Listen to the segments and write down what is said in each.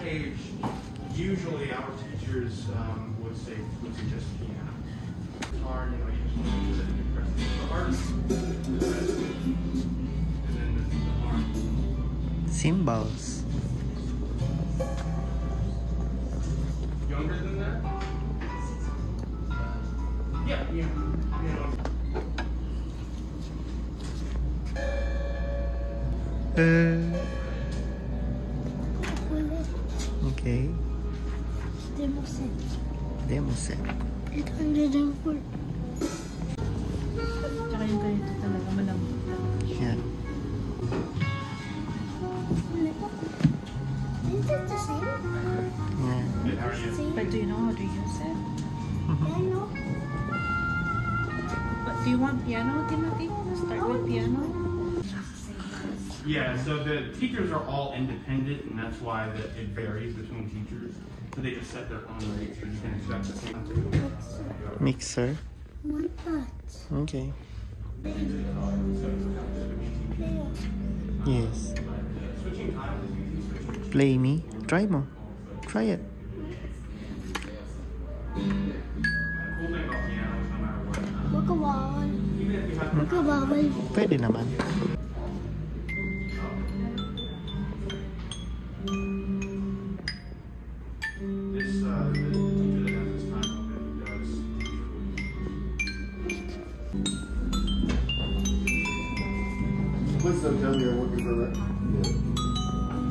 age, usually our teachers would suggest piano. Guitar, you know, you just want to use it and press the hardest, the best, and then the arm. Cymbals. Younger than that? Yeah, you know. Okay. Demo set. Demo set. 804. Tsaka yung ganito talaga malambot lang. Yan. Is it the same? Yan. Good, how are you? But do you know how to use it? Yeah, I know. But do you want piano, Timothy? Start with piano? Yeah, so the teachers are all independent, and that's why it varies between teachers. So they just set their own rates, so you can expect the same thing. Mixer. One part. Okay. Yes. Switching times is easy. Switching. Play me. Try mo. Try it. The cool thing about piano is no matter what, Magkawawal. even if you have Magkawawal. Pwede naman. this, the teacher that has this time open does. Please don't tell me you're working for that.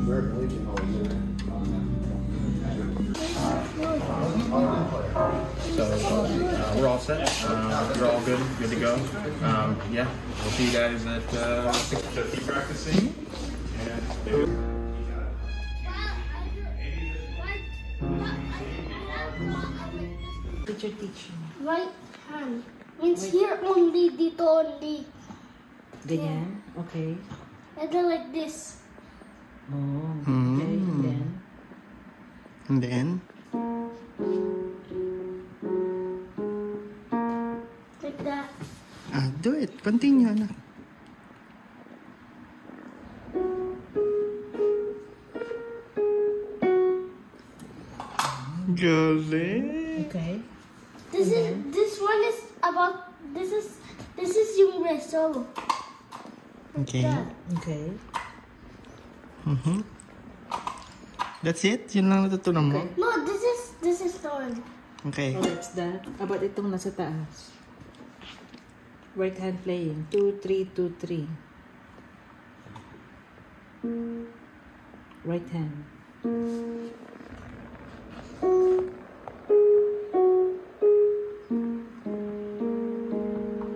American Legion Hall. So we're all set. We're all good to go. Yeah, we'll see you guys at 6. So keep practicing. Teacher teaching. Right hand. Means here only, dito only. Ganyan? Okay. And then like this. Oh, okay. Mm. Then, And then, Like that. do it. Continue, anak. Galing. okay. This one is about, this is yung resto. Okay. That. Okay. That's it? Yun lang natutunan mo? Okay. No, this is the one. Okay. Oh, that's that. About itong nasa taas. Right hand playing. 2, 3, 2, 3. Right hand.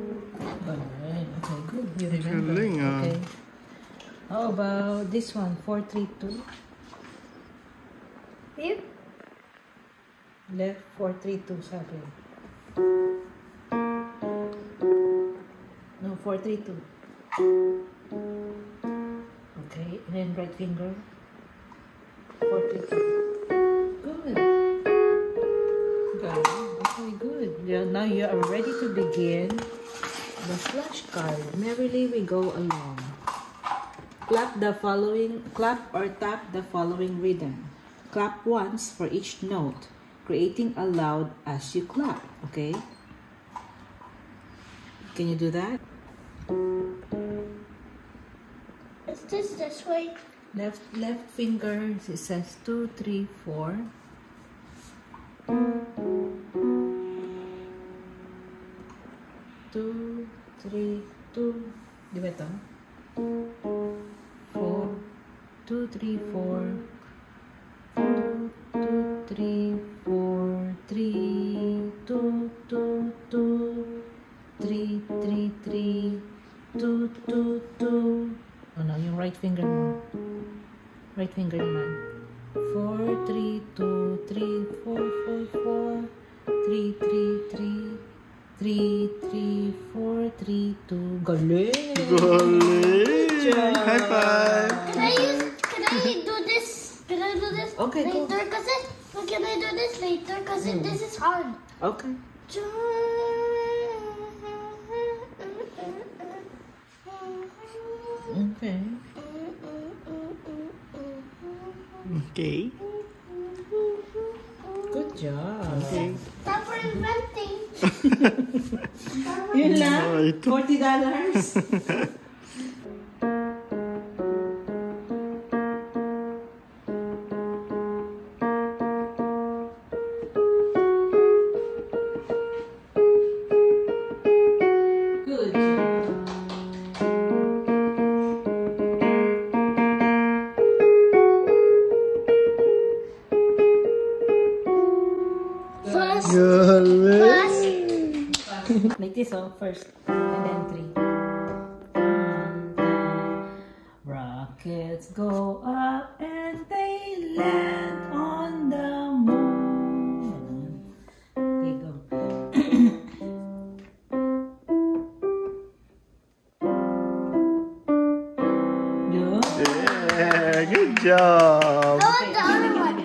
Alright. Okay, good. You remember. Galing, ah. Okay. How about this one? 4, 3, 2. Here? Left 4, 3, 2 sabi. No, 4, 3, 2. Okay, and then right finger. 4, 3, 2. Good. Good. Okay, good. Yeah, now you are ready to begin the flashcard. Merrily we go along. Clap or tap the following rhythm. Clap once for each note, creating a loud as you clap, okay? Can you do that? Is this way? Left finger, it says 2, 3, 4. Two, 3, 2. Di ba ito? 4, 2, 3, 4. 2, 3, 4, 3, 2, 2, 2, 3, 3, 3, 2, 2, 2. Oh no, yung right finger mo. Right finger naman. 4, 3, 2, 3, 4, 4, 4, 3, 3, 3, 3, 3, 4, 3, 2. Galing! Galing! High five! Can I do this? Can I do this Okay, go. later? Can I do this later? Because this is hard. Okay. Okay. Okay. job. Okay. Stop for inventing. Yun lang? Oh, ito. $40. Good job. First, Galing. Like this, oh, first, and then 3. Rockets go up and they land on the moon. Okay, go. Good. Yeah, good job. the other one.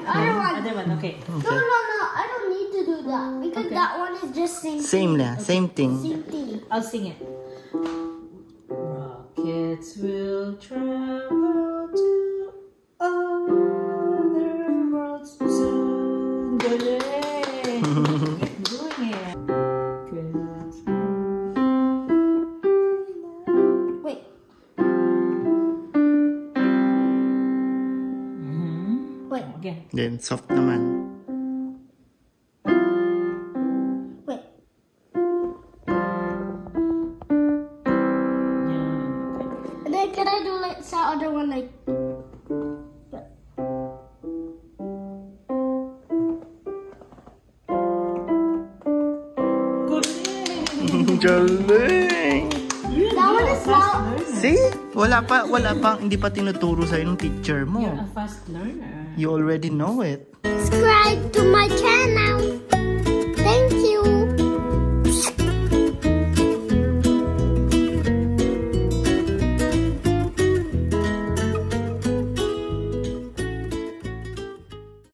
Other one, okay. No, I don't need to do that because that one is just same. Same lang, same thing. Same thing. I'll sing it. Rockets will travel to other worlds soon. Galing! Keep doing it. Good. Wait. Wait. Again. Then, soft naman. Wait. Yeah. And then can I do like the other one like? Galing. That one is now. See? Wala pa, hindi pa tinuturo sa'yo ng teacher mo. You're a fast learner. You already know it. Subscribe to my channel.